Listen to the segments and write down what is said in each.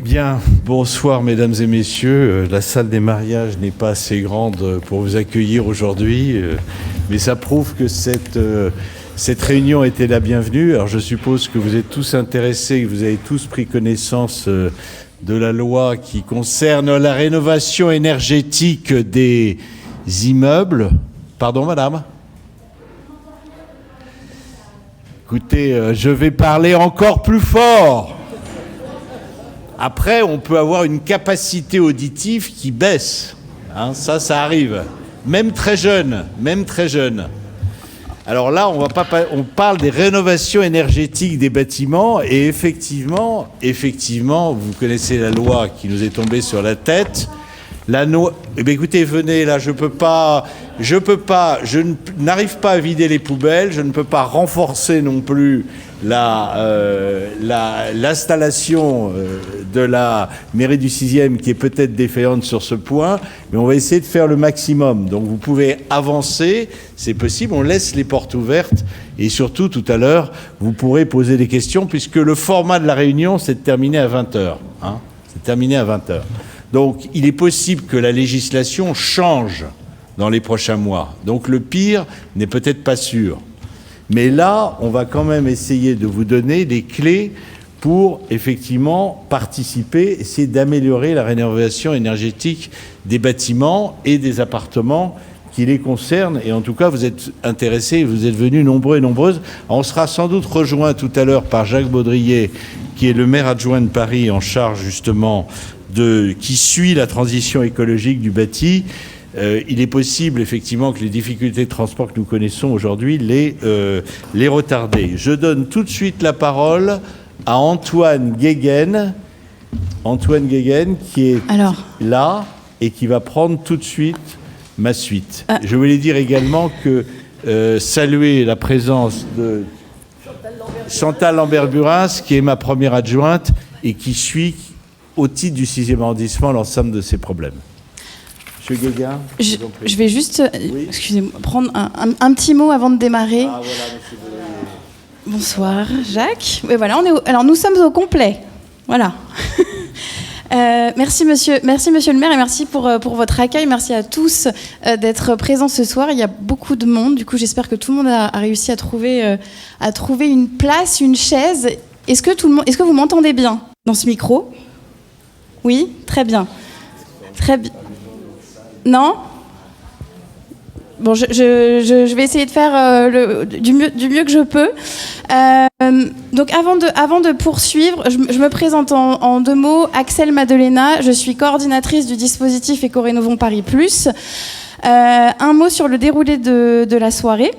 Bien, bonsoir mesdames et messieurs. La salle des mariages n'est pas assez grande pour vous accueillir aujourd'hui, mais ça prouve que cette réunion était la bienvenue. Alors je suppose que vous êtes tous intéressés, que vous avez tous pris connaissance de la loi qui concerne la rénovation énergétique des immeubles. Pardon madame ? Écoutez, je vais parler encore plus fort. Après, on peut avoir une capacité auditive qui baisse. Hein, ça arrive. Même très jeune. Alors là, on parle des rénovations énergétiques des bâtiments. Et effectivement, vous connaissez la loi qui nous est tombée sur la tête. Eh bien, écoutez, venez là, je n'arrive pas à vider les poubelles, je ne peux pas renforcer non plus l'installation de la mairie du 6e qui est peut-être défaillante sur ce point, mais on va essayer de faire le maximum. Donc vous pouvez avancer, c'est possible, on laisse les portes ouvertes et surtout tout à l'heure, vous pourrez poser des questions puisque le format de la réunion, c'est de terminer à 20h. Hein, c'est terminé à 20h. Donc, il est possible que la législation change dans les prochains mois. Donc, le pire n'est peut-être pas sûr. Mais là, on va quand même essayer de vous donner des clés pour, effectivement, participer, essayer d'améliorer la rénovation énergétique des bâtiments et des appartements qui les concernent. Et en tout cas, vous êtes intéressés, vous êtes venus nombreux et nombreuses. Alors, on sera sans doute rejoint tout à l'heure par Jacques Baudrier, qui est le maire adjoint de Paris en charge, justement, qui suit la transition écologique du bâti. Il est possible effectivement que les difficultés de transport que nous connaissons aujourd'hui les retardent. Je donne tout de suite la parole à Antoine Guéguen. Antoine Guéguen qui est là et qui va prendre tout de suite ma suite. Je voulais dire également que saluer la présence de Chantal Lambert-Burins, qui est ma première adjointe et qui suit au titre du 6e arrondissement l'ensemble de ces problèmes. Monsieur Guéguen, je vais juste, excusez-moi, prendre un petit mot avant de démarrer. Ah, voilà, monsieur Baudrier. Bonsoir, Jacques. Oui, voilà, alors nous sommes au complet. Voilà. Merci monsieur le maire et merci pour votre accueil. Merci à tous d'être présents ce soir. Il y a beaucoup de monde. Du coup, j'espère que tout le monde a réussi à trouver une place, une chaise. Est-ce que vous m'entendez bien dans ce micro ? Oui, très bien. Très bien. Non ? Bon, je vais essayer de faire du mieux que je peux. Donc, avant de poursuivre, je me présente en deux mots. Axel Madelena, je suis coordinatrice du dispositif Éco-Rénovons Paris Plus. Un mot sur le déroulé de la soirée.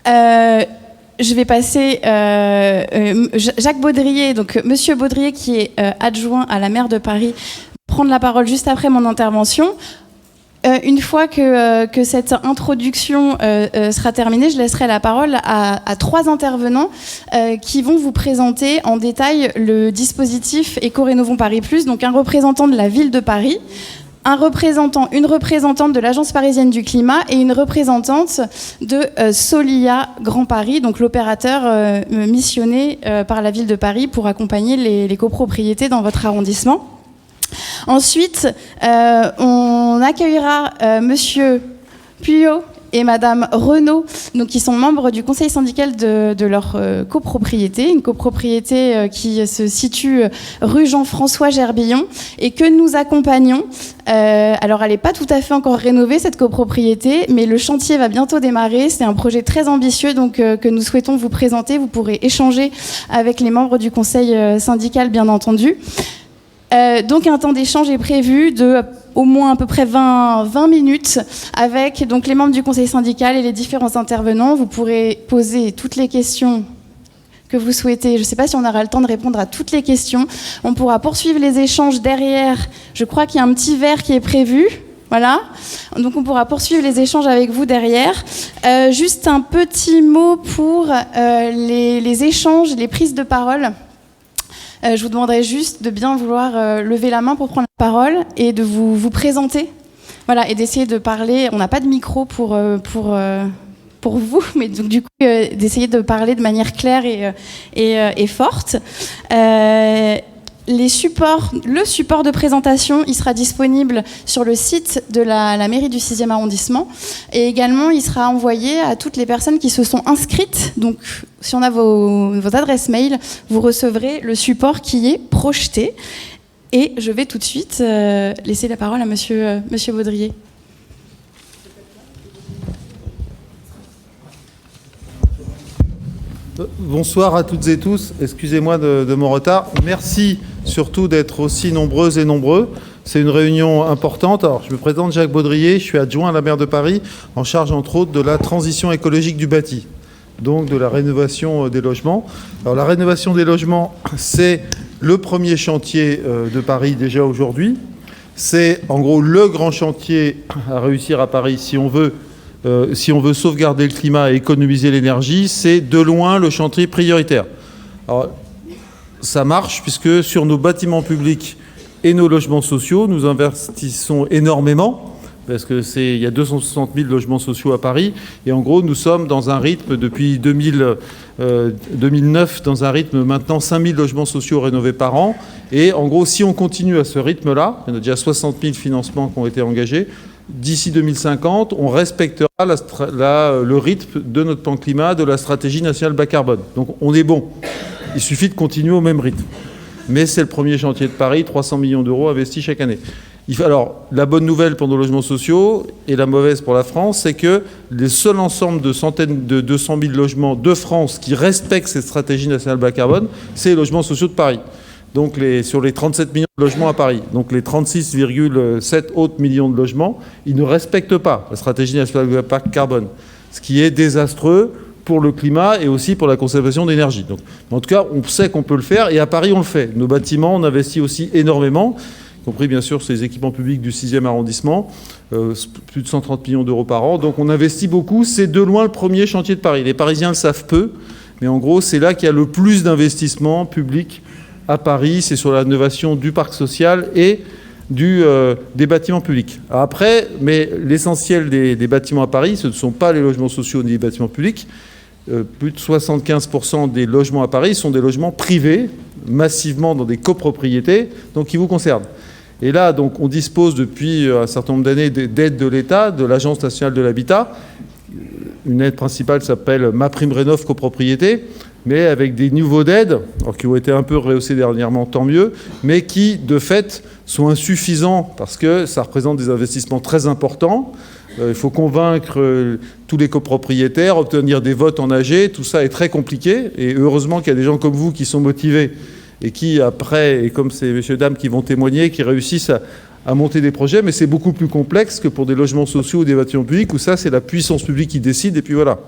Je vais passer Jacques Baudrier, donc Monsieur Baudrier qui est adjoint à la maire de Paris, prendre la parole juste après mon intervention. Une fois que cette introduction sera terminée, je laisserai la parole à trois intervenants qui vont vous présenter en détail le dispositif Éco-Rénovons Paris Plus, donc un représentant de la ville de Paris, une représentante de l'Agence parisienne du climat et une représentante de Solia Grand Paris, donc l'opérateur missionné par la ville de Paris pour accompagner les copropriétés dans votre arrondissement. Ensuite, on accueillera Monsieur Puyot et Madame Renaud, donc qui sont membres du conseil syndical de leur copropriété, une copropriété qui se situe rue Jean-François Gerbillon et que nous accompagnons. Alors, elle n'est pas tout à fait encore rénovée, cette copropriété, mais le chantier va bientôt démarrer. C'est un projet très ambitieux donc, que nous souhaitons vous présenter. Vous pourrez échanger avec les membres du conseil syndical, bien entendu. Donc un temps d'échange est prévu de au moins à peu près 20 minutes avec donc, les membres du conseil syndical et les différents intervenants. Vous pourrez poser toutes les questions que vous souhaitez. Je ne sais pas si on aura le temps de répondre à toutes les questions. On pourra poursuivre les échanges derrière. Je crois qu'il y a un petit verre qui est prévu. Voilà. Donc on pourra poursuivre les échanges avec vous derrière. Juste un petit mot pour les échanges, les prises de parole. Je vous demanderai juste de bien vouloir lever la main pour prendre la parole et de vous présenter. Voilà, et d'essayer de parler. On n'a pas de micro pour vous, mais donc, du coup, d'essayer de parler de manière claire et forte. le support de présentation, il sera disponible sur le site de la mairie du 6e arrondissement. Et également, il sera envoyé à toutes les personnes qui se sont inscrites. Donc, si on a vos adresses mail, vous recevrez le support qui est projeté. Et je vais tout de suite laisser la parole à monsieur Baudrier. Bonsoir à toutes et tous, excusez-moi de mon retard. Merci surtout d'être aussi nombreuses et nombreux. C'est une réunion importante. Alors, je me présente Jacques Baudrier, je suis adjoint à la maire de Paris, en charge entre autres de la transition écologique du bâti, donc de la rénovation des logements. Alors la rénovation des logements, c'est le premier chantier de Paris déjà aujourd'hui. C'est en gros le grand chantier à réussir à Paris si on veut sauvegarder le climat et économiser l'énergie, c'est de loin le chantier prioritaire. Alors, ça marche puisque sur nos bâtiments publics et nos logements sociaux, nous investissons énormément, parce qu'il y a 260 000 logements sociaux à Paris, et en gros, nous sommes dans un rythme depuis 2009, dans un rythme maintenant 5 000 logements sociaux rénovés par an, et en gros, si on continue à ce rythme-là, il y en a déjà 60 000 financements qui ont été engagés, d'ici 2050, on respectera le rythme de notre plan climat, de la stratégie nationale bas carbone. Donc on est bon. Il suffit de continuer au même rythme. Mais c'est le premier chantier de Paris, 300 millions d'euros investis chaque année. Alors, la bonne nouvelle pour nos logements sociaux et la mauvaise pour la France, c'est que le seul ensemble de 200 000 logements de France qui respectent cette stratégie nationale bas carbone, c'est les logements sociaux de Paris. Donc sur les 37 millions de logements à Paris, donc les 36,7 autres millions de logements, ils ne respectent pas la stratégie nationale bas carbone, ce qui est désastreux pour le climat et aussi pour la conservation d'énergie. Donc, en tout cas, on sait qu'on peut le faire et à Paris, on le fait. Nos bâtiments, on investit aussi énormément, y compris bien sûr sur les équipements publics du 6e arrondissement, plus de 130 millions d'euros par an. Donc on investit beaucoup, c'est de loin le premier chantier de Paris. Les Parisiens le savent peu, mais en gros, c'est là qu'il y a le plus d'investissements publics à Paris, c'est sur la rénovation du parc social et des bâtiments publics. Alors après, mais l'essentiel des bâtiments à Paris, ce ne sont pas les logements sociaux ni les bâtiments publics. Plus de 75% des logements à Paris sont des logements privés, massivement dans des copropriétés, donc qui vous concernent. Et là, donc, on dispose depuis un certain nombre d'années d'aides de l'État, de l'Agence nationale de l'habitat. Une aide principale s'appelle MaPrimeRénov' copropriété, mais avec des niveaux d'aide, qui ont été un peu rehaussés dernièrement, tant mieux, mais qui, de fait, sont insuffisants parce que ça représente des investissements très importants. Il faut convaincre tous les copropriétaires, obtenir des votes en AG, tout ça est très compliqué. Et heureusement qu'il y a des gens comme vous qui sont motivés et qui, après, et comme ces messieurs dames qui vont témoigner, qui réussissent à monter des projets, mais c'est beaucoup plus complexe que pour des logements sociaux ou des bâtiments publics, où ça, c'est la puissance publique qui décide, et puis voilà.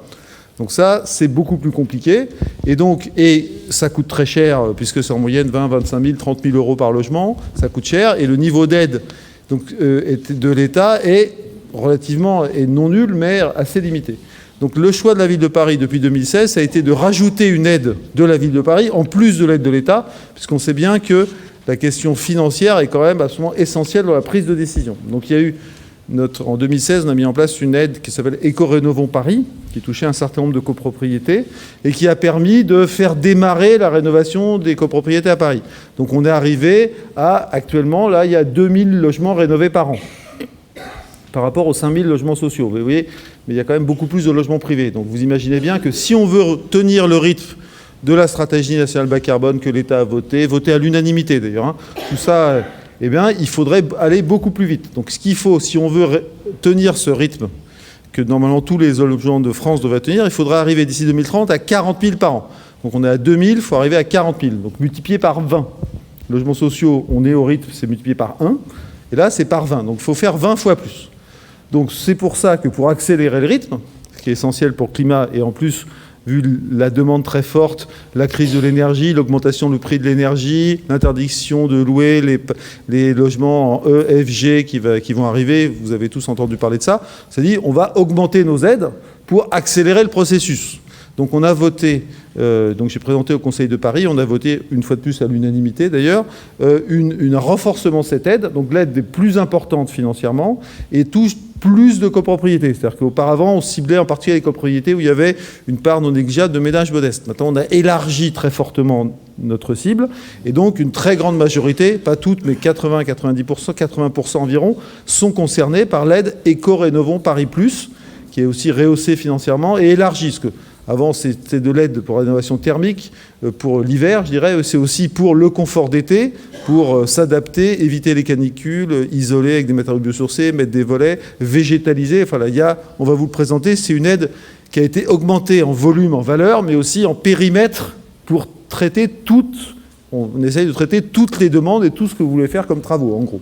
Donc ça, c'est beaucoup plus compliqué. Et ça coûte très cher, puisque c'est en moyenne 20, 25 000, 30 000 euros par logement. Ça coûte cher. Et le niveau d'aide de l'État est relativement, et non nul, mais assez limité. Donc le choix de la ville de Paris depuis 2016, ça a été de rajouter une aide de la ville de Paris, en plus de l'aide de l'État, puisqu'on sait bien que la question financière est quand même absolument essentielle dans la prise de décision. Donc il y a eu en 2016, on a mis en place une aide qui s'appelle Éco-Rénovons Paris, qui touchait un certain nombre de copropriétés et qui a permis de faire démarrer la rénovation des copropriétés à Paris. Donc on est arrivé à, actuellement, là, il y a 2000 logements rénovés par an, par rapport aux 5000 logements sociaux. Vous voyez, mais il y a quand même beaucoup plus de logements privés. Donc vous imaginez bien que si on veut tenir le rythme de la stratégie nationale bas carbone que l'État a votée à l'unanimité d'ailleurs, tout ça... eh bien, il faudrait aller beaucoup plus vite. Donc, ce qu'il faut, si on veut tenir ce rythme que normalement tous les logements de France devraient tenir, il faudra arriver d'ici 2030 à 40 000 par an. Donc, on est à 2000, il faut arriver à 40 000. Donc, multiplié par 20. Logements sociaux, on est au rythme, c'est multiplié par 1. Et là, c'est par 20. Donc, il faut faire 20 fois plus. Donc, c'est pour ça que pour accélérer le rythme, ce qui est essentiel pour le climat, et en plus... vu la demande très forte, la crise de l'énergie, l'augmentation du prix de l'énergie, l'interdiction de louer les logements en E, F, G qui vont arriver, vous avez tous entendu parler de ça, c'est-à-dire on va augmenter nos aides pour accélérer le processus. Donc on a voté donc j'ai présenté au Conseil de Paris, on a voté une fois de plus à l'unanimité d'ailleurs, un renforcement de cette aide, donc l'aide des plus importante financièrement, et touche plus de copropriétés. C'est-à-dire qu'auparavant, on ciblait en particulier les copropriétés où il y avait une part non négligeable de ménages modestes. Maintenant, on a élargi très fortement notre cible, et donc une très grande majorité, pas toutes, mais 80-90%, 80% environ, sont concernés par l'aide Éco-Rénovons Paris Plus, qui est aussi rehaussée financièrement et élargie. Parce que avant, c'était de l'aide pour la rénovation thermique, pour l'hiver, je dirais. C'est aussi pour le confort d'été, pour s'adapter, éviter les canicules, isoler avec des matériaux biosourcés, mettre des volets, végétaliser. Enfin, là, on va vous le présenter. C'est une aide qui a été augmentée en volume, en valeur, mais aussi en périmètre pour traiter on essaye de traiter toutes les demandes et tout ce que vous voulez faire comme travaux, en gros.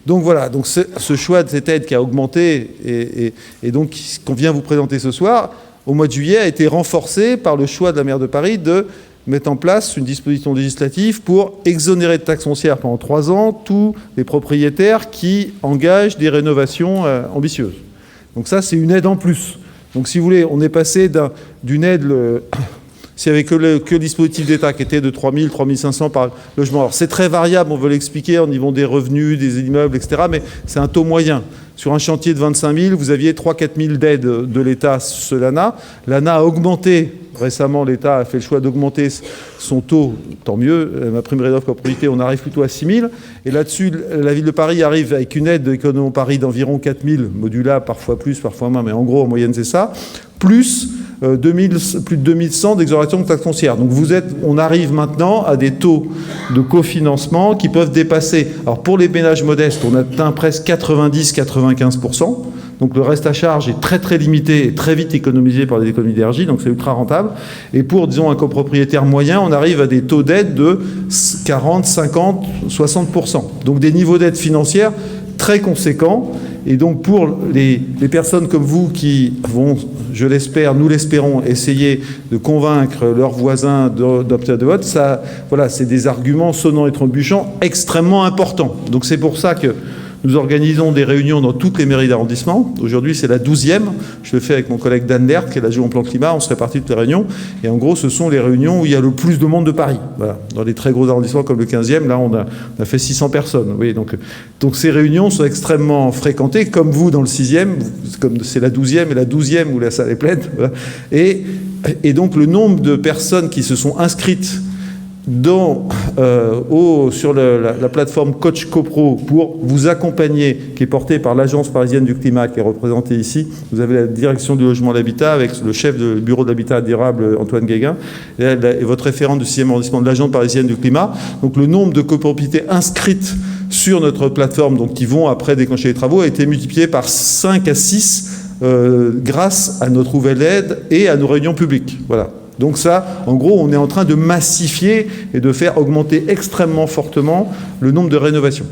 Donc voilà, donc ce choix de cette aide qui a augmenté et donc qu'on vient vous présenter ce soir, au mois de juillet, a été renforcé par le choix de la maire de Paris de mettre en place une disposition législative pour exonérer de taxes foncières pendant 3 ans tous les propriétaires qui engagent des rénovations ambitieuses. Donc ça, c'est une aide en plus. Donc si vous voulez, on est passé d'une aide... S'il n'y avait que le dispositif d'État qui était de 3 000, 3 500 par logement. Alors c'est très variable, on veut l'expliquer au niveau des revenus, des immeubles, etc. Mais c'est un taux moyen. Sur un chantier de 25 000, vous aviez 3-4 000 d'aides de l'État sur l'ANA. L'ANA a augmenté. Récemment, l'État a fait le choix d'augmenter son taux. Tant mieux. Ma prime rénov' copropriété, on arrive plutôt à 6 000. Et là-dessus, la ville de Paris arrive avec une aide d'Économie Paris d'environ 4 000, modulable, parfois plus, parfois moins. Mais en gros, en moyenne, c'est ça. Plus plus de 2100 d'exonération de taxes foncières. Donc on arrive maintenant à des taux de cofinancement qui peuvent dépasser. Alors pour les ménages modestes, on atteint presque 90-95%. Donc le reste à charge est très très limité et très vite économisé par les économies d'énergie, donc c'est ultra rentable. Et pour, disons, un copropriétaire moyen, on arrive à des taux d'aide de 40, 50, 60%. Donc des niveaux d'aide financière très conséquents. Et donc pour les personnes comme vous qui vont, je l'espère, nous l'espérons, essayer de convaincre leurs voisins d'obtenir de vote, ça, voilà, c'est des arguments sonnants et trébuchants extrêmement importants. Donc c'est pour ça que nous organisons des réunions dans toutes les mairies d'arrondissement. Aujourd'hui, c'est la 12e. Je le fais avec mon collègue Dan Lert, qui est l'adjoint au plan climat. On se répartit toutes les réunions. Et en gros, ce sont les réunions où il y a le plus de monde de Paris. Voilà. Dans les très gros arrondissements comme le 15e, là, on a fait 600 personnes. Oui, donc ces réunions sont extrêmement fréquentées, comme vous dans le 6e, comme c'est la 12e et la 12e où la salle est pleine. Voilà. Et donc, le nombre de personnes qui se sont inscrites sur la plateforme Coach CoPro pour vous accompagner, qui est portée par l'Agence parisienne du climat, qui est représentée ici. Vous avez la direction du logement et de l'habitat avec le chef du bureau de l'habitat durable, Antoine Guéguin, et votre référent du 6e arrondissement de l'Agence parisienne du climat. Donc le nombre de copropriétés inscrites sur notre plateforme, donc qui vont après déclencher les travaux, a été multiplié par 5 à 6 grâce à notre nouvelle aide et à nos réunions publiques. Voilà. Donc ça, en gros, on est en train de massifier et de faire augmenter extrêmement fortement le nombre de rénovations.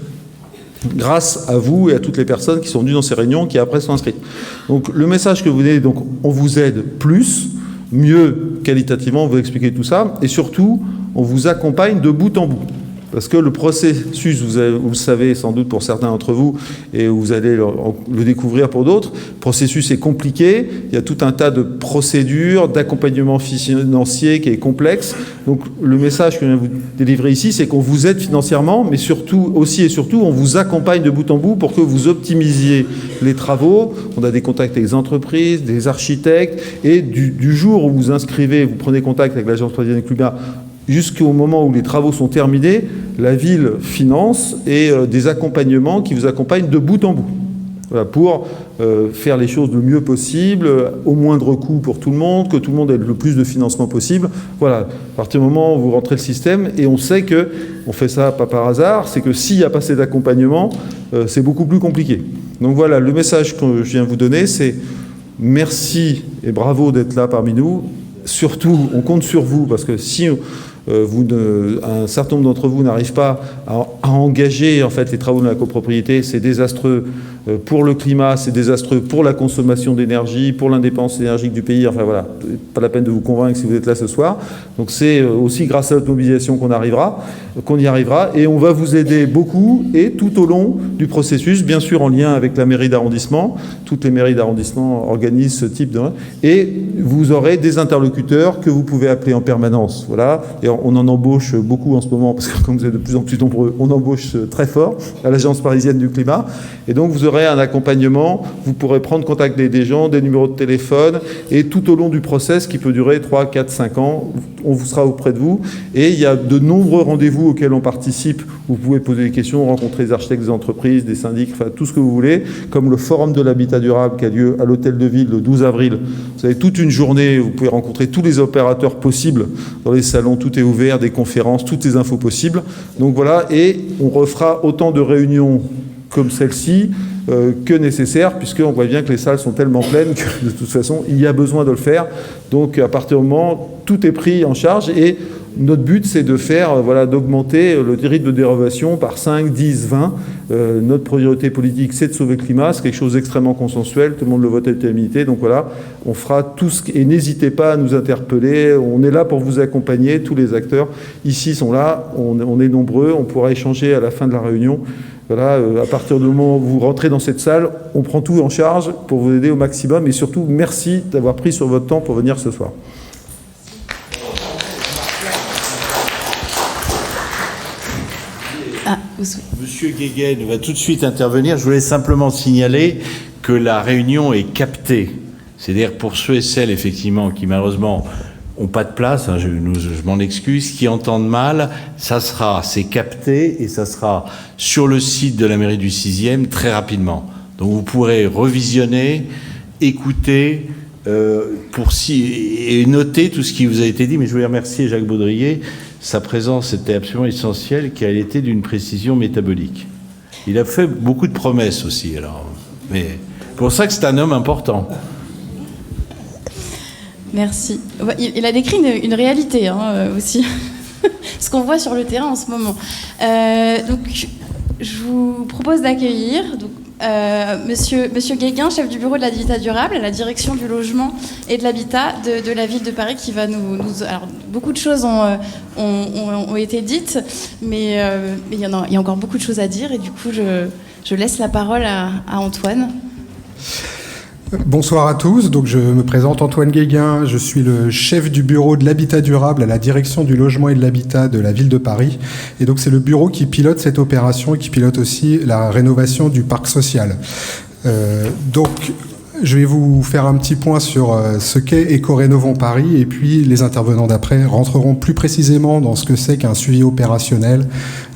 Grâce à vous et à toutes les personnes qui sont venues dans ces réunions, qui après sont inscrites. Donc le message que vous donnez, donc on vous aide plus, mieux qualitativement, on vous expliquer tout ça, et surtout, on vous accompagne de bout en bout. Parce que le processus, vous le savez sans doute pour certains d'entre vous, et vous allez le découvrir pour d'autres, le processus est compliqué, il y a tout un tas de procédures, d'accompagnement financier qui est complexe. Donc le message que je viens vous délivrer ici, c'est qu'on vous aide financièrement, mais surtout, aussi et surtout, on vous accompagne de bout en bout pour que vous optimisiez les travaux. On a des contacts avec des entreprises, des architectes, et du jour où vous inscrivez, vous prenez contact avec l'Agence parisienne du climat, jusqu'au moment où les travaux sont terminés, la ville finance et des accompagnements qui vous accompagnent de bout en bout. Voilà, pour faire les choses le mieux possible, au moindre coût pour tout le monde, que tout le monde ait le plus de financement possible. Voilà, à partir du moment où vous rentrez le système, et on sait que, on fait ça pas par hasard, c'est que s'il n'y a pas assez d'accompagnement, c'est beaucoup plus compliqué. Donc voilà, le message que je viens vous donner, c'est merci et bravo d'être là parmi nous. Surtout, on compte sur vous, parce que si un certain nombre d'entre vous n'arrivent pas à engager en fait les travaux de la copropriété, c'est désastreux pour le climat, c'est désastreux pour la consommation d'énergie, pour l'indépendance énergétique du pays. Enfin voilà, pas la peine de vous convaincre si vous êtes là ce soir. Donc c'est aussi grâce à votre mobilisation qu'on y arrivera. Et on va vous aider beaucoup et tout au long du processus, bien sûr en lien avec la mairie d'arrondissement. Toutes les mairies d'arrondissement organisent ce type de... Et vous aurez des interlocuteurs que vous pouvez appeler en permanence. Voilà. Et on en embauche beaucoup en ce moment, parce que comme vous êtes de plus en plus nombreux, on embauche très fort à l'Agence parisienne du climat. Et donc vous aurez un accompagnement, vous pourrez prendre contact avec des gens, des numéros de téléphone, et tout au long du process qui peut durer 3, 4, 5 ans, on vous sera auprès de vous. Et il y a de nombreux rendez-vous auxquels on participe, où vous pouvez poser des questions, rencontrer des architectes des entreprises, des syndics, enfin tout ce que vous voulez, comme le Forum de l'habitat durable qui a lieu à l'Hôtel de Ville le 12 avril. Vous avez toute une journée, vous pouvez rencontrer tous les opérateurs possibles dans les salons, tout est ouvert, des conférences, toutes les infos possibles. Donc voilà, et on refera autant de réunions comme celle-ci que nécessaire, puisqu'on voit bien que les salles sont tellement pleines que de toute façon, il y a besoin de le faire. Donc à partir du moment, tout est pris en charge et notre but, c'est de faire, d'augmenter le rythme de dérivation par 5, 10, 20. Notre priorité politique, c'est de sauver le climat. C'est quelque chose d'extrêmement consensuel. Tout le monde le vote à l'unanimité. Donc voilà, on fera tout ce... Et n'hésitez pas à nous interpeller. On est là pour vous accompagner. Tous les acteurs ici sont là. On est nombreux. On pourra échanger à la fin de la réunion. Voilà, à partir du moment où vous rentrez dans cette salle, on prend tout en charge pour vous aider au maximum. Et surtout, merci d'avoir pris sur votre temps pour venir ce soir. Monsieur Guéguen va tout de suite intervenir. Je voulais simplement signaler que la réunion est captée. C'est-à-dire pour ceux et celles, effectivement, qui malheureusement n'ont pas de place, je m'en excuse, qui entendent mal, c'est capté et ça sera sur le site de la mairie du 6e très rapidement. Donc vous pourrez revisionner, écouter et noter tout ce qui vous a été dit. Mais je voulais remercier Jacques Baudrier. Sa présence était absolument essentielle, car elle était d'une précision métabolique. Il a fait beaucoup de promesses aussi, alors. Mais pour ça que c'est un homme important. Merci. Il a décrit une réalité aussi, ce qu'on voit sur le terrain en ce moment. Donc, je vous propose d'accueillir Monsieur Guéguen, chef du bureau de l'habitat durable à la direction du logement et de l'habitat de la ville de Paris, qui va nous alors, beaucoup de choses ont été dites, mais il y a encore beaucoup de choses à dire, et du coup je laisse la parole à Antoine. Bonsoir à tous, donc je me présente Antoine Guéguen, je suis le chef du bureau de l'habitat durable à la direction du logement et de l'habitat de la ville de Paris, et donc c'est le bureau qui pilote cette opération et qui pilote aussi la rénovation du parc social. Donc je vais vous faire un petit point sur ce qu'est Éco-Rénovons Paris, et puis les intervenants d'après rentreront plus précisément dans ce que c'est qu'un suivi opérationnel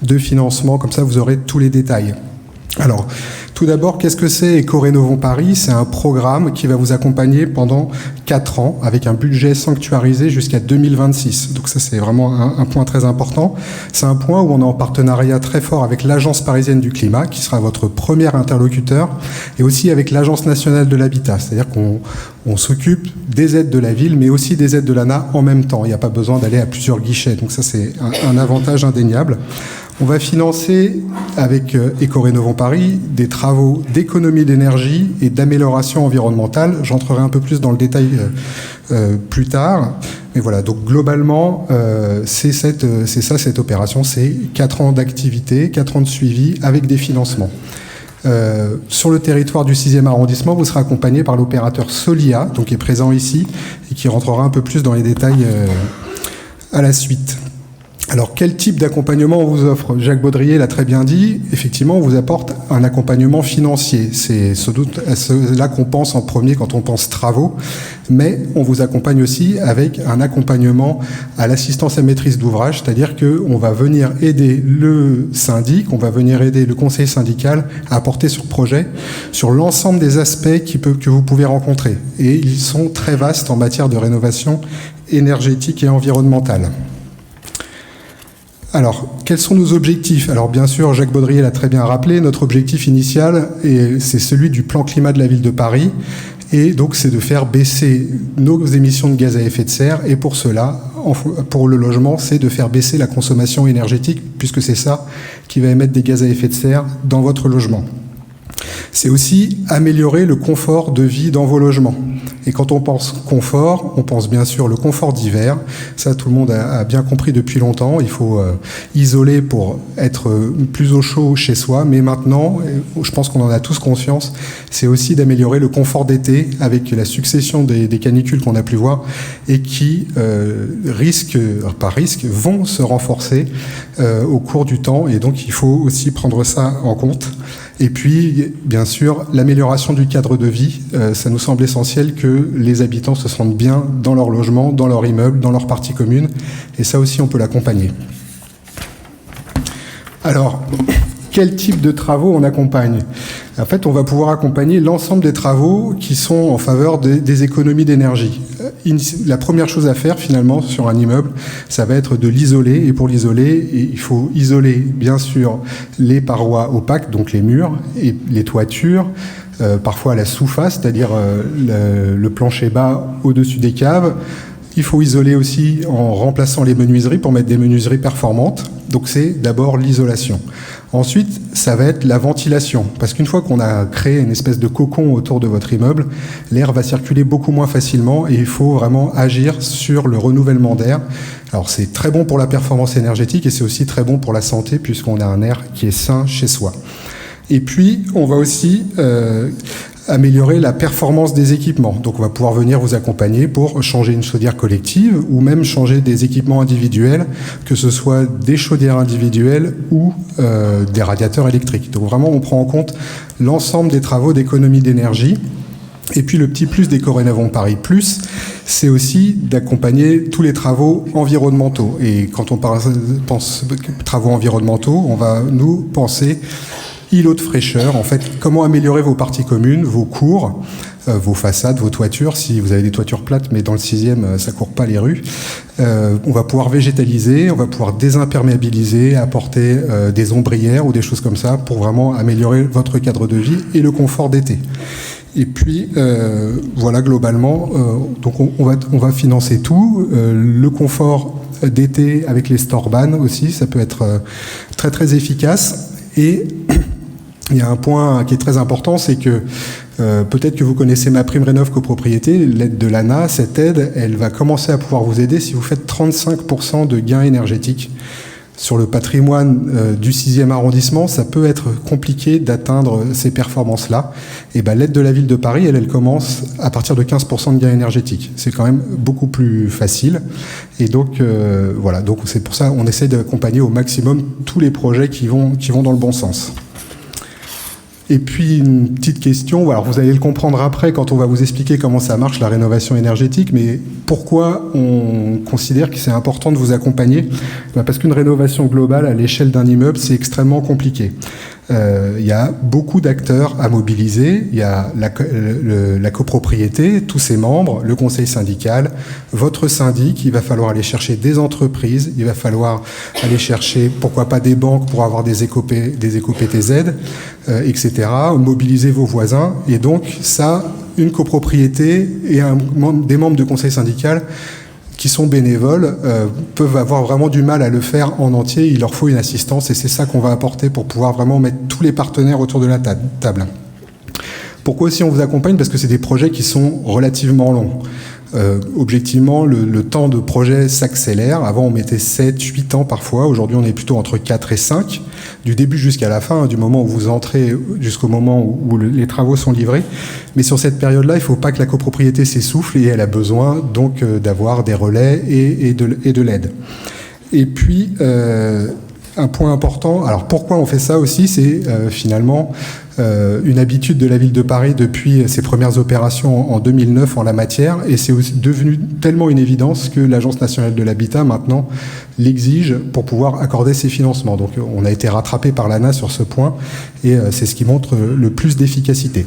de financement, comme ça vous aurez tous les détails. Alors, tout d'abord, qu'est-ce que c'est Éco-Rénovons Paris ? C'est un programme qui va vous accompagner pendant 4 ans avec un budget sanctuarisé jusqu'à 2026. Donc ça, c'est vraiment un point très important. C'est un point où on est en partenariat très fort avec l'Agence parisienne du climat, qui sera votre premier interlocuteur, et aussi avec l'Agence nationale de l'habitat. C'est-à-dire qu'on s'occupe des aides de la ville, mais aussi des aides de l'ANA en même temps. Il n'y a pas besoin d'aller à plusieurs guichets. Donc ça, c'est un avantage indéniable. On va financer avec Éco-Rénovons Paris des travaux d'économie d'énergie et d'amélioration environnementale. J'entrerai un peu plus dans le détail plus tard. Mais voilà, donc globalement, c'est ça cette opération. C'est 4 ans d'activité, 4 ans de suivi avec des financements. Sur le territoire du 6e arrondissement, vous serez accompagné par l'opérateur Solia, donc qui est présent ici et qui rentrera un peu plus dans les détails à la suite. Alors, quel type d'accompagnement on vous offre ? Jacques Baudrier l'a très bien dit. Effectivement, on vous apporte un accompagnement financier. C'est sans doute à cela qu'on pense en premier quand on pense travaux. Mais on vous accompagne aussi avec un accompagnement à l'assistance à maîtrise d'ouvrage, c'est-à-dire qu'on va venir aider le syndic, on va venir aider le conseil syndical à apporter sur projet sur l'ensemble des aspects que vous pouvez rencontrer. Et ils sont très vastes en matière de rénovation énergétique et environnementale. Alors, quels sont nos objectifs ? Alors, bien sûr, Jacques Baudrier l'a très bien rappelé, notre objectif initial, c'est celui du plan climat de la ville de Paris. Et donc, c'est de faire baisser nos émissions de gaz à effet de serre. Et pour cela, pour le logement, c'est de faire baisser la consommation énergétique, puisque c'est ça qui va émettre des gaz à effet de serre dans votre logement. C'est aussi améliorer le confort de vie dans vos logements. Et quand on pense confort, on pense bien sûr le confort d'hiver. Ça, tout le monde a bien compris depuis longtemps. Il faut isoler pour être plus au chaud chez soi. Mais maintenant, je pense qu'on en a tous conscience, c'est aussi d'améliorer le confort d'été avec la succession des canicules qu'on a pu voir et qui vont se renforcer au cours du temps. Et donc, il faut aussi prendre ça en compte. Et puis, bien sûr, l'amélioration du cadre de vie, ça nous semble essentiel que les habitants se sentent bien dans leur logement, dans leur immeuble, dans leur partie commune. Et ça aussi, on peut l'accompagner. Alors, quel type de travaux on accompagne ? En fait, on va pouvoir accompagner l'ensemble des travaux qui sont en faveur des économies d'énergie. La première chose à faire, finalement, sur un immeuble, ça va être de l'isoler. Et pour l'isoler, il faut isoler, bien sûr, les parois opaques, donc les murs, et les toitures, parfois la sous-face, c'est-à-dire le plancher bas au-dessus des caves. Il faut isoler aussi en remplaçant les menuiseries pour mettre des menuiseries performantes. Donc c'est d'abord l'isolation. Ensuite, ça va être la ventilation. Parce qu'une fois qu'on a créé une espèce de cocon autour de votre immeuble, l'air va circuler beaucoup moins facilement et il faut vraiment agir sur le renouvellement d'air. Alors c'est très bon pour la performance énergétique et c'est aussi très bon pour la santé puisqu'on a un air qui est sain chez soi. Et puis, on va aussi améliorer la performance des équipements. Donc on va pouvoir venir vous accompagner pour changer une chaudière collective ou même changer des équipements individuels, que ce soit des chaudières individuelles ou des radiateurs électriques. Donc vraiment on prend en compte l'ensemble des travaux d'économie d'énergie. Et puis le petit plus d'Eco-Rénovons Paris Plus, c'est aussi d'accompagner tous les travaux environnementaux. Et quand on pense travaux environnementaux, on va nous penser îlot de fraîcheur, en fait, comment améliorer vos parties communes, vos cours, vos façades, vos toitures, si vous avez des toitures plates, mais dans le 6e, ça court pas les rues. On va pouvoir végétaliser, on va pouvoir désimperméabiliser, apporter des ombrières ou des choses comme ça pour vraiment améliorer votre cadre de vie et le confort d'été. Et puis, voilà, globalement, donc on va financer tout. Le confort d'été avec les Storban aussi, ça peut être très très efficace. Et il y a un point qui est très important, c'est que peut-être que vous connaissez ma prime rénov copropriété, l'aide de l'ANA. Cette aide, elle va commencer à pouvoir vous aider si vous faites 35% de gains énergétiques. Sur le patrimoine du 6e arrondissement, ça peut être compliqué d'atteindre ces performances-là. Et ben, l'aide de la ville de Paris, elle commence à partir de 15% de gains énergétiques. C'est quand même beaucoup plus facile. Et donc, voilà. Donc, c'est pour ça qu'on essaie d'accompagner au maximum tous les projets qui vont dans le bon sens. Et puis, une petite question, alors vous allez le comprendre après quand on va vous expliquer comment ça marche, la rénovation énergétique, mais pourquoi on considère que c'est important de vous accompagner ? Parce qu'une rénovation globale à l'échelle d'un immeuble, c'est extrêmement compliqué. Il y a beaucoup d'acteurs à mobiliser. Il y a la copropriété, tous ses membres, le conseil syndical, votre syndic. Il va falloir aller chercher des entreprises. Il va falloir aller chercher, pourquoi pas des banques pour avoir des éco-PTZ, etc. Mobiliser vos voisins. Et donc, ça, une copropriété et des membres du conseil syndical qui sont bénévoles peuvent avoir vraiment du mal à le faire en entier. Il leur faut une assistance et c'est ça qu'on va apporter pour pouvoir vraiment mettre tous les partenaires autour de la table. Pourquoi aussi on vous accompagne ? Parce que c'est des projets qui sont relativement longs. Objectivement, le temps de projet s'accélère. Avant, on mettait 7, 8 ans parfois. Aujourd'hui, on est plutôt entre 4 et 5, du début jusqu'à la fin, du moment où vous entrez jusqu'au moment où les travaux sont livrés. Mais sur cette période-là, il ne faut pas que la copropriété s'essouffle et elle a besoin donc d'avoir des relais et de l'aide. Et puis, un point important, alors pourquoi on fait ça aussi, c'est finalement une habitude de la ville de Paris depuis ses premières opérations en 2009 en la matière, et c'est aussi devenu tellement une évidence que l'Agence nationale de l'habitat maintenant l'exige pour pouvoir accorder ses financements. Donc on a été rattrapé par l'ANA sur ce point, et c'est ce qui montre le plus d'efficacité.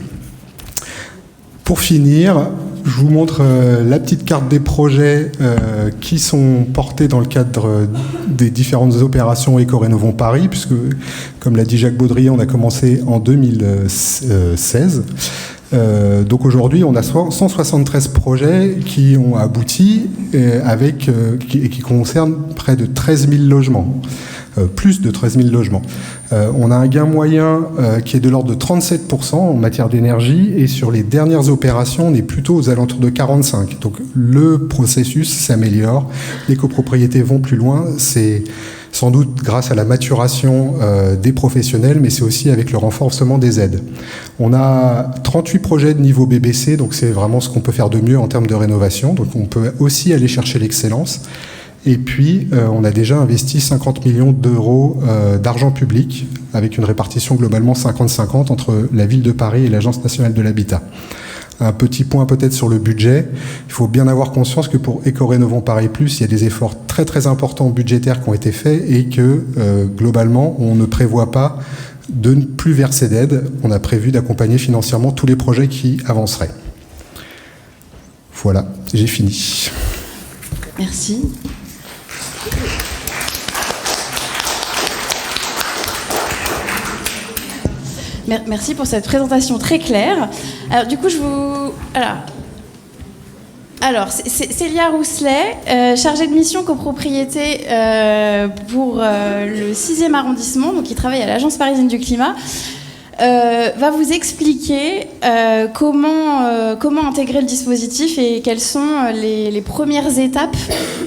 Pour finir, je vous montre la petite carte des projets qui sont portés dans le cadre des différentes opérations Eco-Rénovons Paris, puisque, comme l'a dit Jacques Baudrier, on a commencé en 2016. Donc aujourd'hui, on a 173 projets qui ont abouti et qui concernent près de 13 000 logements. plus de 13 000 logements. On a un gain moyen qui est de l'ordre de 37% en matière d'énergie, et sur les dernières opérations, on est plutôt aux alentours de 45%. Donc le processus s'améliore, les copropriétés vont plus loin, c'est sans doute grâce à la maturation des professionnels, mais c'est aussi avec le renforcement des aides. On a 38 projets de niveau BBC, donc c'est vraiment ce qu'on peut faire de mieux en termes de rénovation, donc on peut aussi aller chercher l'excellence. Et puis, on a déjà investi 50 millions d'euros d'argent public, avec une répartition globalement 50-50 entre la Ville de Paris et l'Agence nationale de l'habitat. Un petit point peut-être sur le budget. Il faut bien avoir conscience que pour Éco-Rénovons Paris Plus, il y a des efforts très très importants budgétaires qui ont été faits et que globalement, on ne prévoit pas de ne plus verser d'aide. On a prévu d'accompagner financièrement tous les projets qui avanceraient. Voilà, j'ai fini. Merci. Merci pour cette présentation très claire. Alors du coup, Célia Rousselet, chargée de mission copropriété pour le 6e arrondissement, donc qui travaille à l'Agence parisienne du climat, va vous expliquer comment intégrer le dispositif et quelles sont les premières étapes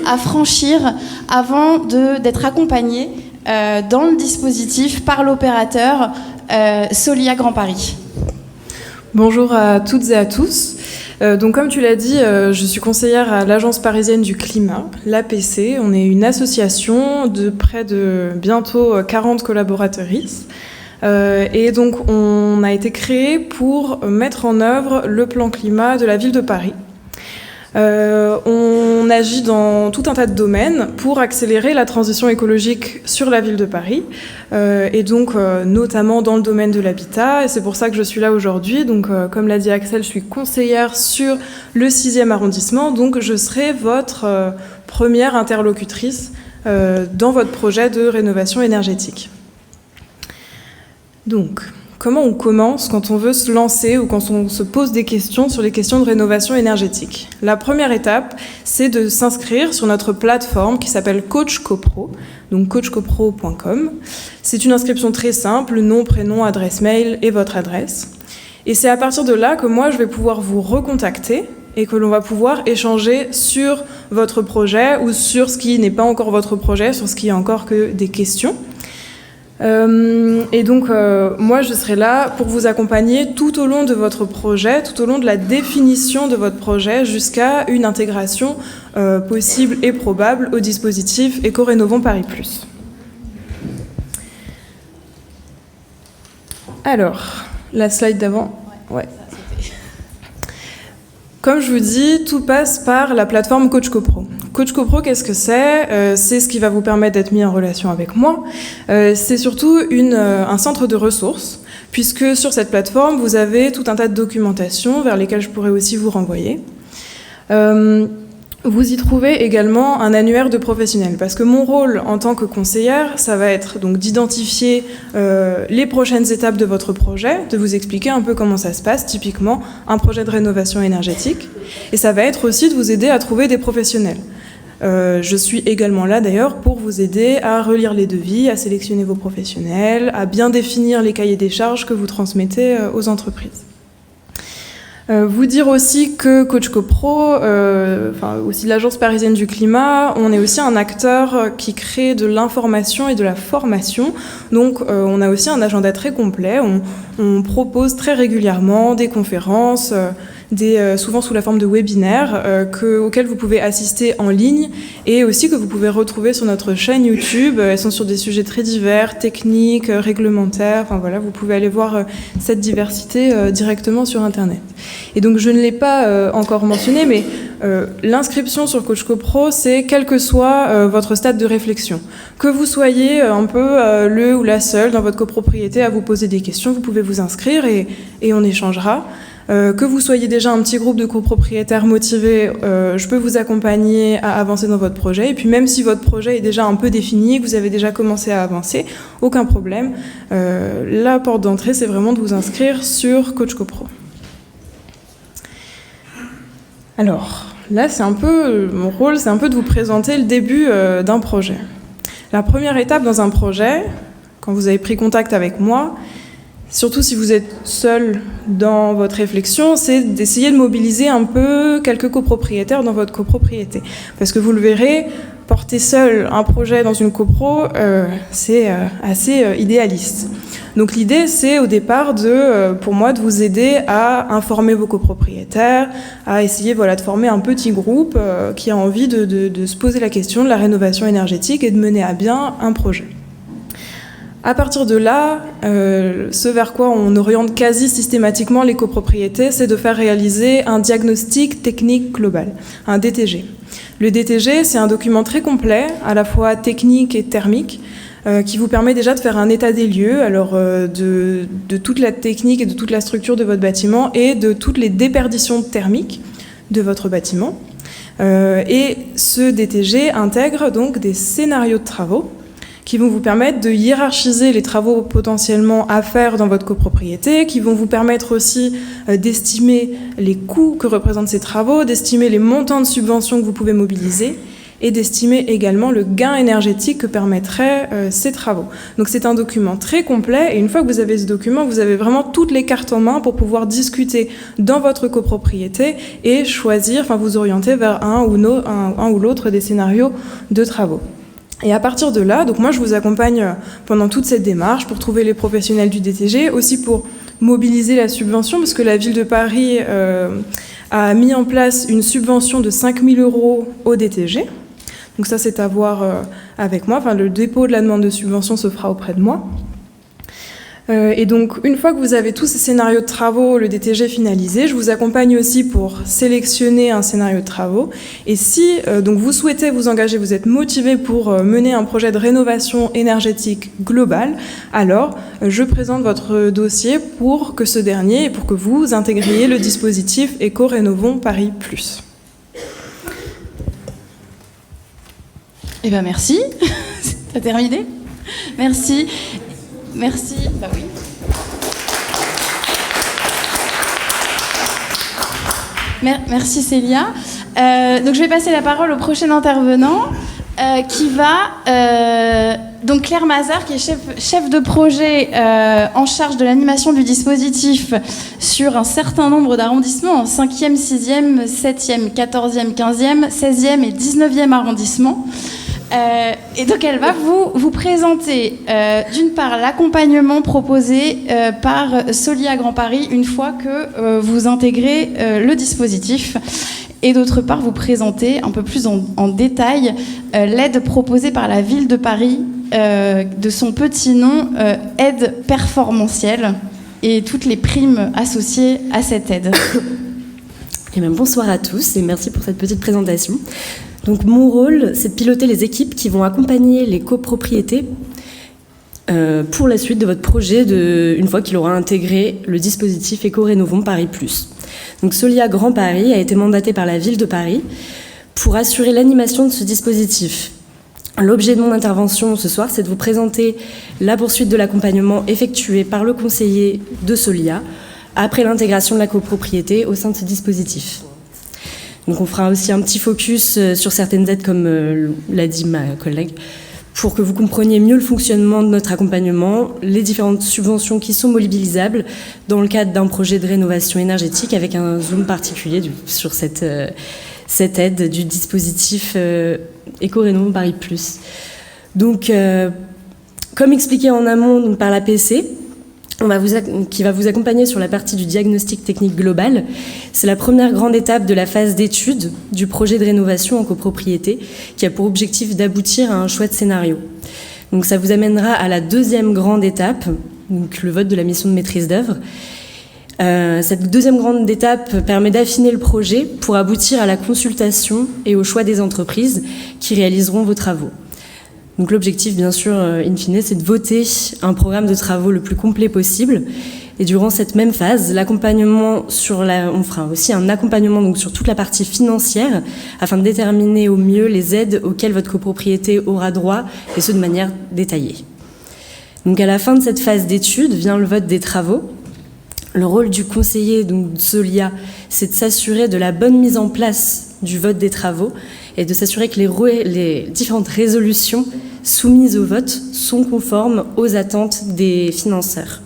à franchir avant d'être accompagné dans le dispositif par l'opérateur Solia Grand Paris. Bonjour à toutes et à tous. Donc comme tu l'as dit, je suis conseillère à l'Agence parisienne du climat, l'APC. On est une association de près de bientôt 40 collaboratrices. Et donc on a été créé pour mettre en œuvre le plan climat de la ville de Paris. On agit dans tout un tas de domaines pour accélérer la transition écologique sur la ville de Paris, et donc notamment dans le domaine de l'habitat, et c'est pour ça que je suis là aujourd'hui. Donc comme l'a dit Axel, je suis conseillère sur le 6e arrondissement, donc je serai votre première interlocutrice dans votre projet de rénovation énergétique. Donc, comment on commence quand on veut se lancer ou quand on se pose des questions sur les questions de rénovation énergétique? La première étape, c'est de s'inscrire sur notre plateforme qui s'appelle Coach Copro, donc coachcopro.com. C'est une inscription très simple, nom, prénom, adresse mail et votre adresse. Et c'est à partir de là que moi, je vais pouvoir vous recontacter et que l'on va pouvoir échanger sur votre projet ou sur ce qui n'est pas encore votre projet, sur ce qui est encore que des questions. Et donc, moi, je serai là pour vous accompagner tout au long de votre projet, tout au long de la définition de votre projet, jusqu'à une intégration possible et probable au dispositif Éco-Rénovons Paris Plus. Alors, la slide d'avant. Ouais. Comme je vous dis, tout passe par la plateforme Coach Copro. Coach Copro, qu'est-ce que c'est? C'est ce qui va vous permettre d'être mis en relation avec moi. C'est surtout un centre de ressources, puisque sur cette plateforme, vous avez tout un tas de documentation vers lesquelles je pourrais aussi vous renvoyer. Vous y trouvez également un annuaire de professionnels, parce que mon rôle en tant que conseillère, ça va être donc d'identifier les prochaines étapes de votre projet, de vous expliquer un peu comment ça se passe, typiquement un projet de rénovation énergétique, et ça va être aussi de vous aider à trouver des professionnels. Je suis également là d'ailleurs pour vous aider à relire les devis, à sélectionner vos professionnels, à bien définir les cahiers des charges que vous transmettez aux entreprises. Vous dire aussi que Coach Copro, aussi l'Agence parisienne du climat, on est aussi un acteur qui crée de l'information et de la formation. Donc on a aussi un agenda très complet. On propose très régulièrement des conférences, souvent sous la forme de webinaires auxquels vous pouvez assister en ligne et aussi que vous pouvez retrouver sur notre chaîne YouTube. Elles sont sur des sujets très divers, techniques, réglementaires. Enfin voilà, vous pouvez aller voir cette diversité directement sur Internet. Et donc je ne l'ai pas encore mentionné, mais l'inscription sur Coach Copro, c'est quel que soit votre stade de réflexion. Que vous soyez un peu le ou la seule dans votre copropriété à vous poser des questions, vous pouvez vous inscrire et on échangera. Que vous soyez déjà un petit groupe de copropriétaires motivés, je peux vous accompagner à avancer dans votre projet. Et puis même si votre projet est déjà un peu défini, que vous avez déjà commencé à avancer, aucun problème. La porte d'entrée, c'est vraiment de vous inscrire sur Coach Copro. Alors, là, mon rôle, c'est un peu de vous présenter le début d'un projet. La première étape dans un projet, quand vous avez pris contact avec moi, surtout si vous êtes seul dans votre réflexion, c'est d'essayer de mobiliser un peu quelques copropriétaires dans votre copropriété. Parce que vous le verrez, porter seul un projet dans une copro, c'est assez idéaliste. Donc l'idée, c'est au départ, pour moi, de vous aider à informer vos copropriétaires, à essayer de former un petit groupe qui a envie de se poser la question de la rénovation énergétique et de mener à bien un projet. À partir de là, ce vers quoi on oriente quasi systématiquement les copropriétés, c'est de faire réaliser un diagnostic technique global, un DTG. Le DTG, c'est un document très complet, à la fois technique et thermique, qui vous permet déjà de faire un état des lieux, de toute la technique et de toute la structure de votre bâtiment et de toutes les déperditions thermiques de votre bâtiment. Et ce DTG intègre donc des scénarios de travaux qui vont vous permettre de hiérarchiser les travaux potentiellement à faire dans votre copropriété, qui vont vous permettre aussi d'estimer les coûts que représentent ces travaux, d'estimer les montants de subventions que vous pouvez mobiliser et d'estimer également le gain énergétique que permettraient ces travaux. Donc c'est un document très complet et une fois que vous avez ce document, vous avez vraiment toutes les cartes en main pour pouvoir discuter dans votre copropriété et choisir, vous orienter vers un ou l'autre des scénarios de travaux. Et à partir de là, donc moi je vous accompagne pendant toute cette démarche pour trouver les professionnels du DTG, aussi pour mobiliser la subvention, parce que la ville de Paris a mis en place une subvention de 5 000 € au DTG. Donc ça c'est à voir avec moi, le dépôt de la demande de subvention se fera auprès de moi. Et donc, une fois que vous avez tous ces scénarios de travaux, le DTG finalisé, je vous accompagne aussi pour sélectionner un scénario de travaux. Et si donc vous souhaitez vous engager, vous êtes motivé pour mener un projet de rénovation énergétique globale, alors je présente votre dossier pour que ce dernier, et pour que vous intégriez le dispositif Éco-Rénovons Paris Plus. Eh bien, merci. T'as terminé ? Merci. Merci. Bah oui. Merci Célia. Donc je vais passer la parole au prochain intervenant qui va... donc Claire Mazard, qui est chef de projet en charge de l'animation du dispositif sur un certain nombre d'arrondissements, en 5e, 6e, 7e, 14e, 15e, 16e et 19e arrondissement. Et donc elle va vous présenter d'une part l'accompagnement proposé par Solia Grand Paris une fois que vous intégrez le dispositif, et d'autre part vous présenter un peu plus en détail l'aide proposée par la ville de Paris de son petit nom, aide performantielle, et toutes les primes associées à cette aide. Et bien, bonsoir à tous et merci pour cette petite présentation. Donc mon rôle, c'est de piloter les équipes qui vont accompagner les copropriétés pour la suite de votre projet une fois qu'il aura intégré le dispositif Éco-Rénovons Paris Plus. Donc Solia Grand Paris a été mandaté par la ville de Paris pour assurer l'animation de ce dispositif. L'objet de mon intervention ce soir, c'est de vous présenter la poursuite de l'accompagnement effectué par le conseiller de Solia après l'intégration de la copropriété au sein de ce dispositif. Donc on fera aussi un petit focus sur certaines aides, comme l'a dit ma collègue, pour que vous compreniez mieux le fonctionnement de notre accompagnement, les différentes subventions qui sont mobilisables dans le cadre d'un projet de rénovation énergétique, avec un zoom particulier sur cette aide du dispositif Éco-Rénovons Paris Plus. Donc, comme expliqué en amont par l'APC, qui va vous accompagner sur la partie du diagnostic technique global. C'est la première grande étape de la phase d'étude du projet de rénovation en copropriété, qui a pour objectif d'aboutir à un choix de scénario. Donc ça vous amènera à la deuxième grande étape, donc le vote de la mission de maîtrise d'œuvre. Cette deuxième grande étape permet d'affiner le projet pour aboutir à la consultation et au choix des entreprises qui réaliseront vos travaux. Donc l'objectif, bien sûr, in fine, c'est de voter un programme de travaux le plus complet possible. Et durant cette même phase, on fera aussi un accompagnement donc, sur toute la partie financière afin de déterminer au mieux les aides auxquelles votre copropriété aura droit, et ce de manière détaillée. Donc à la fin de cette phase d'étude vient le vote des travaux. Le rôle du conseiller, donc de Solia, c'est de s'assurer de la bonne mise en place du vote des travaux et de s'assurer que les différentes résolutions soumises au vote sont conformes aux attentes des financeurs.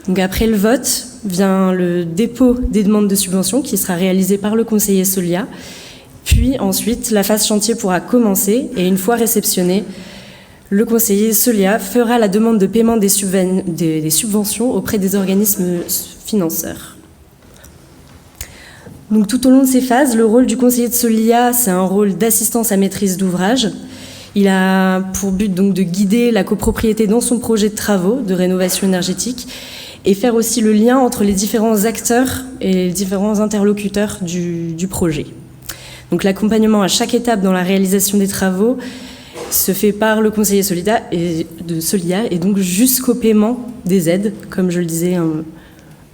Donc après le vote vient le dépôt des demandes de subvention qui sera réalisé par le conseiller Solia. Puis ensuite, la phase chantier pourra commencer et une fois réceptionnée, le conseiller Solia fera la demande de paiement des subventions auprès des organismes financeurs. Donc tout au long de ces phases, le rôle du conseiller de Solia, c'est un rôle d'assistance à maîtrise d'ouvrage. Il a pour but donc de guider la copropriété dans son projet de travaux de rénovation énergétique et faire aussi le lien entre les différents acteurs et les différents interlocuteurs du projet. Donc l'accompagnement à chaque étape dans la réalisation des travaux se fait par le conseiller de Solia et donc jusqu'au paiement des aides, comme je le disais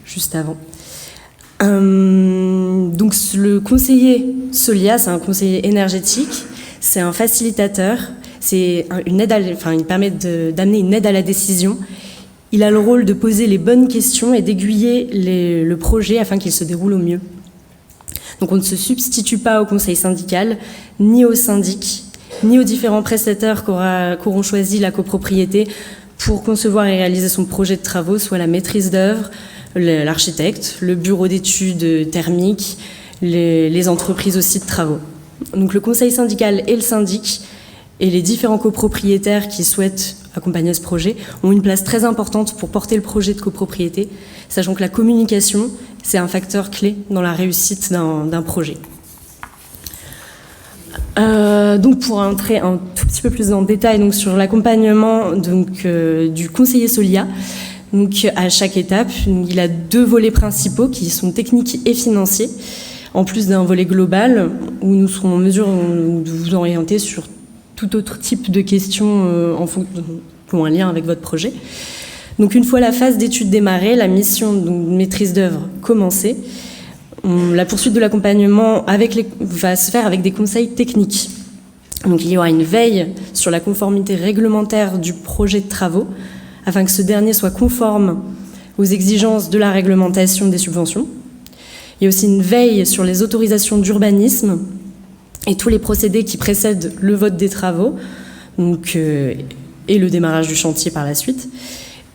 juste avant. Donc le conseiller Solia, c'est un conseiller énergétique, c'est un facilitateur, c'est une aide il permet d'amener une aide à la décision. Il a le rôle de poser les bonnes questions et d'aiguiller le projet afin qu'il se déroule au mieux. Donc on ne se substitue pas au conseil syndical, ni au syndic, ni aux différents prestataires qu'auront choisi la copropriété pour concevoir et réaliser son projet de travaux, soit la maîtrise d'œuvre, l'architecte, le bureau d'études thermiques, les entreprises aussi de travaux. Donc le conseil syndical et le syndic et les différents copropriétaires qui souhaitent accompagner ce projet ont une place très importante pour porter le projet de copropriété, sachant que la communication, c'est un facteur clé dans la réussite d'un projet. Donc pour entrer un tout petit peu plus dans le détail donc sur l'accompagnement du conseiller Solia, donc à chaque étape, il a 2 volets principaux qui sont techniques et financiers, en plus d'un volet global où nous serons en mesure de vous orienter sur tout autre type de questions qui ont un lien avec votre projet. Donc une fois la phase d'étude démarrée, la mission de maîtrise d'œuvre commencée, la poursuite de l'accompagnement va se faire avec des conseils techniques. Donc il y aura une veille sur la conformité réglementaire du projet de travaux afin que ce dernier soit conforme aux exigences de la réglementation des subventions. Il y a aussi une veille sur les autorisations d'urbanisme et tous les procédés qui précèdent le vote des travaux et le démarrage du chantier par la suite.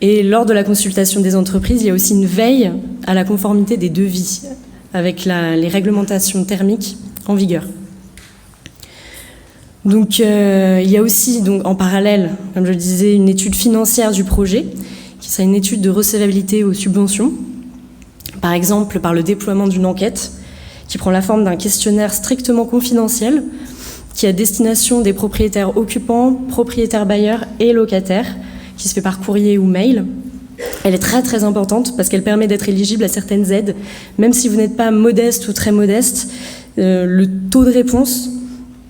Et lors de la consultation des entreprises, il y a aussi une veille à la conformité des devis avec les réglementations thermiques en vigueur. Donc il y a aussi en parallèle, comme je le disais, une étude financière du projet, qui sera une étude de recevabilité aux subventions, par exemple par le déploiement d'une enquête qui prend la forme d'un questionnaire strictement confidentiel qui est à destination des propriétaires occupants, propriétaires bailleurs et locataires, qui se fait par courrier ou mail. Elle est très très importante parce qu'elle permet d'être éligible à certaines aides. Même si vous n'êtes pas modeste ou très modeste, le taux de réponse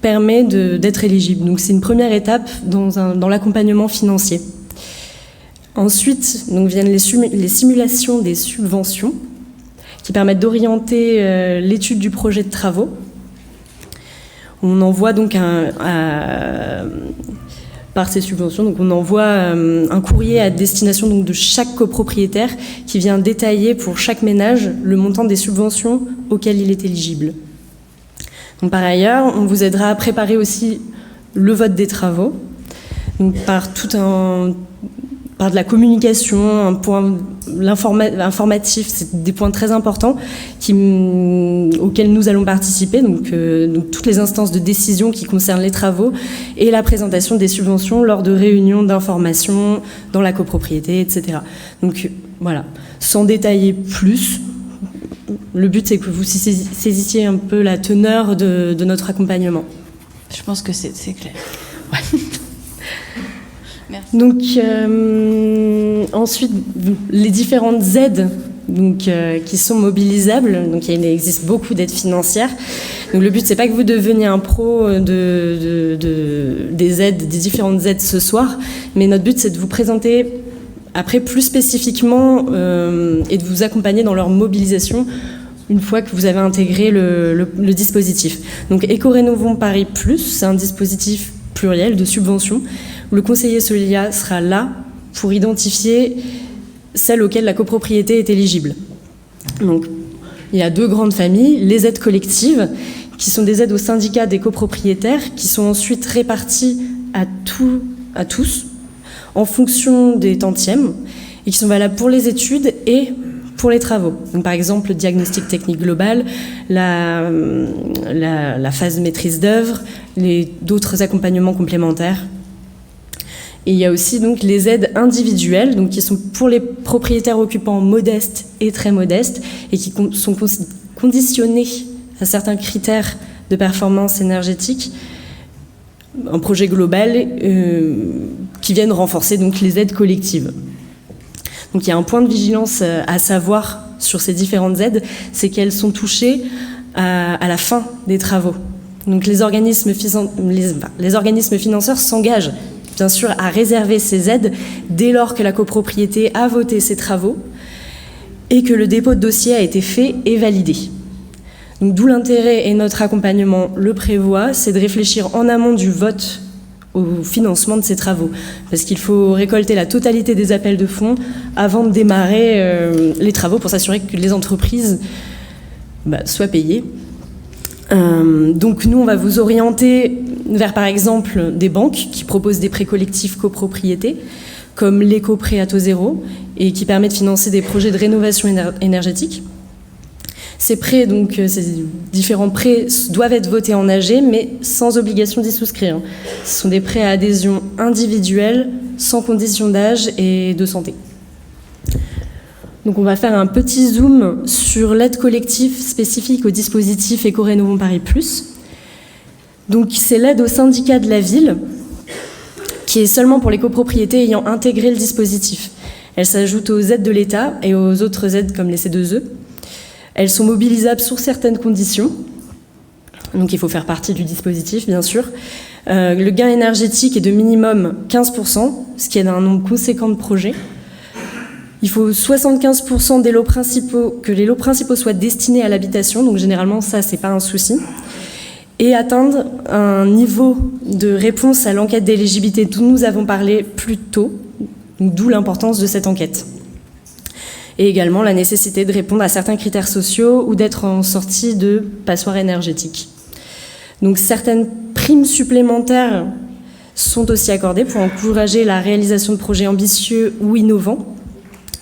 permet d'être éligible. Donc c'est une première étape dans l'accompagnement financier. Ensuite, viennent les simulations des subventions qui permettent d'orienter l'étude du projet de travaux. On envoie donc par ces subventions, donc on envoie un courrier à destination de chaque copropriétaire qui vient détailler pour chaque ménage le montant des subventions auxquelles il est éligible. Donc par ailleurs, on vous aidera à préparer aussi le vote des travaux, donc par de la communication, un point informatif, c'est des points très importants auxquels nous allons participer, donc toutes les instances de décision qui concernent les travaux et la présentation des subventions lors de réunions d'information dans la copropriété, etc. Donc voilà, sans détailler plus, le but c'est que vous saisissiez un peu la teneur de notre accompagnement. Je pense que c'est clair. Ouais. Merci. Donc ensuite, les différentes aides qui sont mobilisables. Donc il existe beaucoup d'aides financières. Donc le but c'est pas que vous deveniez un pro des différentes aides ce soir, mais notre but c'est de vous présenter après plus spécifiquement et de vous accompagner dans leur mobilisation une fois que vous avez intégré le dispositif. Donc Éco-Rénovons Paris Plus, c'est un dispositif pluriel de subventions. Le conseiller Solia sera là pour identifier celles auxquelles la copropriété est éligible. Donc, il y a 2 grandes familles, les aides collectives, qui sont des aides aux syndicats des copropriétaires, qui sont ensuite réparties à tous, en fonction des tantièmes, et qui sont valables pour les études et pour les travaux. Donc, par exemple, le diagnostic technique global, la phase de maîtrise d'œuvre, d'autres accompagnements complémentaires. Et il y a aussi donc les aides individuelles, donc qui sont pour les propriétaires occupants modestes et très modestes, et qui sont conditionnées à certains critères de performance énergétique, un projet global qui viennent renforcer donc les aides collectives. Donc il y a un point de vigilance à savoir sur ces différentes aides, c'est qu'elles sont touchées à la fin des travaux. Donc les organismes financeurs s'engagent bien sûr à réserver ces aides dès lors que la copropriété a voté ses travaux et que le dépôt de dossier a été fait et validé. Donc d'où l'intérêt, et notre accompagnement le prévoit, c'est de réfléchir en amont du vote au financement de ces travaux. Parce qu'il faut récolter la totalité des appels de fonds avant de démarrer les travaux pour s'assurer que les entreprises soient payées. Donc nous, on va vous orienter vers, par exemple, des banques qui proposent des prêts collectifs copropriétés, comme l'éco-prêt à taux zéro, et qui permet de financer des projets de rénovation énergétique. Ces prêts, donc ces différents prêts doivent être votés en AG, mais sans obligation d'y souscrire. Ce sont des prêts à adhésion individuelle, sans condition d'âge et de santé. Donc on va faire un petit zoom sur l'aide collective spécifique au dispositif Éco-Rénovons Paris Plus. Donc c'est l'aide au syndicat de la ville, qui est seulement pour les copropriétés ayant intégré le dispositif. Elle s'ajoute aux aides de l'État et aux autres aides comme les C2E. Elles sont mobilisables sur certaines conditions. Donc il faut faire partie du dispositif, bien sûr. Le gain énergétique est de minimum 15%, ce qui est d'un nombre conséquent de projets. Il faut 75% que les lots principaux soient destinés à l'habitation, donc généralement ça, c'est pas un souci. Et atteindre un niveau de réponse à l'enquête d'éligibilité dont nous avons parlé plus tôt, d'où l'importance de cette enquête. Et également la nécessité de répondre à certains critères sociaux ou d'être en sortie de passoire énergétique. Donc certaines primes supplémentaires sont aussi accordées pour encourager la réalisation de projets ambitieux ou innovants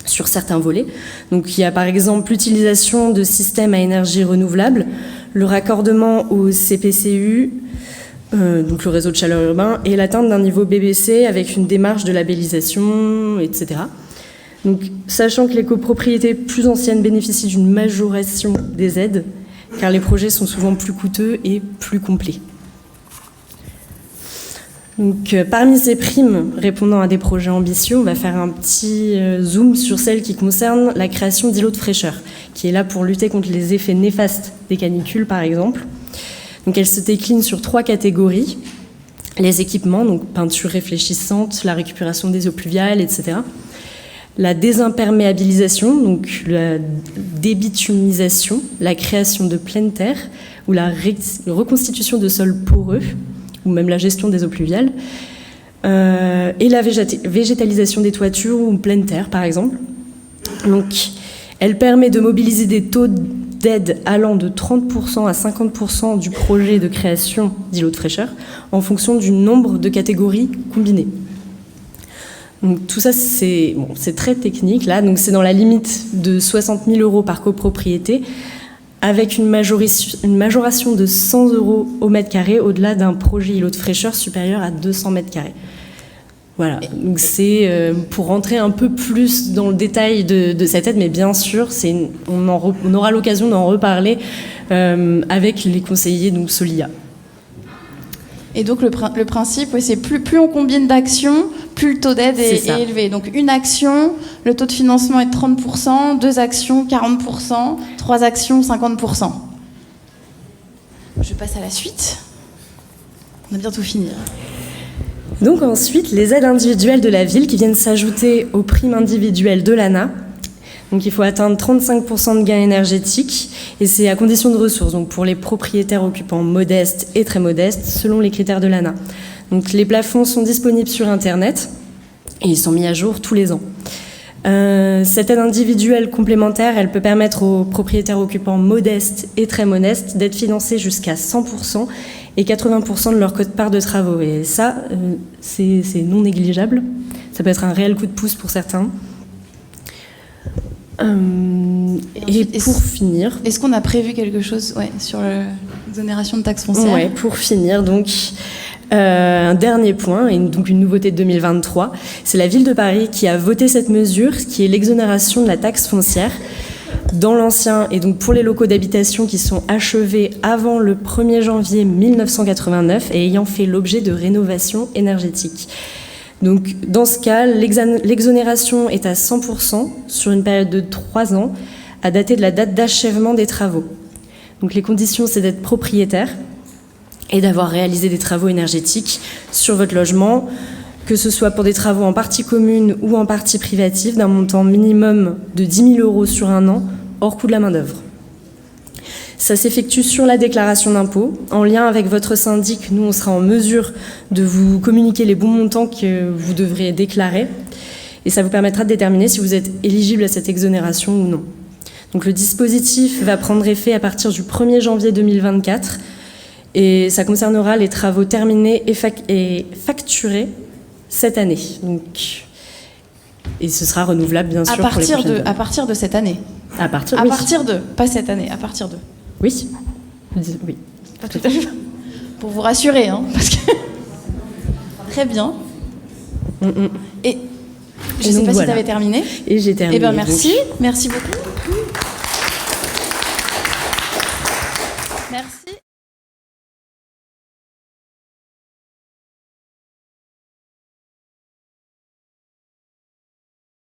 sur certains volets. Donc il y a par exemple l'utilisation de systèmes à énergie renouvelable, le raccordement au CPCU, donc le réseau de chaleur urbain, et l'atteinte d'un niveau BBC avec une démarche de labellisation, etc. Donc, sachant que les copropriétés plus anciennes bénéficient d'une majoration des aides, car les projets sont souvent plus coûteux et plus complets. Donc, parmi ces primes répondant à des projets ambitieux, on va faire un petit zoom sur celles qui concernent la création d'îlots de fraîcheur, qui est là pour lutter contre les effets néfastes des canicules, par exemple. Donc, elle se décline sur 3 catégories. Les équipements, donc peinture réfléchissante, la récupération des eaux pluviales, etc. La désimperméabilisation, donc la débitumisation, la création de pleine terre ou la reconstitution de sols poreux, ou même la gestion des eaux pluviales, et la végétalisation des toitures ou pleine terre, par exemple. Donc, elle permet de mobiliser des taux d'aide allant de 30% à 50% du projet de création d'îlots de fraîcheur en fonction du nombre de catégories combinées. Donc tout ça, c'est très technique, là. Donc c'est dans la limite de 60 000 € par copropriété, avec une majoration de 100 € au mètre carré au-delà d'un projet îlot de fraîcheur supérieur à 200 mètres carrés. Voilà, donc c'est pour rentrer un peu plus dans le détail de cette aide, mais bien sûr, on aura l'occasion d'en reparler avec les conseillers, donc Solia. Et donc le principe, c'est plus on combine d'actions, plus le taux d'aide est élevé. Donc une action, le taux de financement est de 30%, 2 actions, 40%, 3 actions, 50%. Je passe à la suite. On a bientôt fini. Donc ensuite, les aides individuelles de la ville qui viennent s'ajouter aux primes individuelles de l'ANA. Donc il faut atteindre 35% de gains énergétiques et c'est à condition de ressources, donc pour les propriétaires occupants modestes et très modestes, selon les critères de l'ANA. Donc les plafonds sont disponibles sur Internet et ils sont mis à jour tous les ans. Cette aide individuelle complémentaire, elle peut permettre aux propriétaires occupants modestes et très modestes d'être financés jusqu'à 100% et 80% de leur quote-part de travaux. Et ça, c'est non négligeable. Ça peut être un réel coup de pouce pour certains. Et pour finir... Est-ce qu'on a prévu quelque chose sur l'exonération de taxes foncières ? Ouais, pour finir, donc... un dernier point, et donc une nouveauté de 2023, c'est la ville de Paris qui a voté cette mesure, qui est l'exonération de la taxe foncière dans l'ancien, et donc pour les locaux d'habitation qui sont achevés avant le 1er janvier 1989 et ayant fait l'objet de rénovation énergétique. Donc dans ce cas, l'exonération est à 100% sur une période de 3 ans, à dater de la date d'achèvement des travaux. Donc les conditions, c'est d'être propriétaire et d'avoir réalisé des travaux énergétiques sur votre logement, que ce soit pour des travaux en partie commune ou en partie privative, d'un montant minimum de 10 000 € sur un an, hors coût de la main-d'œuvre. Ça s'effectue sur la déclaration d'impôt. En lien avec votre syndic, nous, on sera en mesure de vous communiquer les bons montants que vous devrez déclarer. Et ça vous permettra de déterminer si vous êtes éligible à cette exonération ou non. Donc le dispositif va prendre effet à partir du 1er janvier 2024. Et ça concernera les travaux terminés et facturés cette année. Donc, et ce sera renouvelable, bien sûr, pour les prochaines années. À partir de cette année. À partir de, pas cette année, à partir de. Oui. Oui. Pas tout à fait. Pour vous rassurer, parce que... Très bien. Et je ne sais pas si tu avais terminé. Et j'ai terminé. Eh bien, merci. Donc... Merci beaucoup. Merci.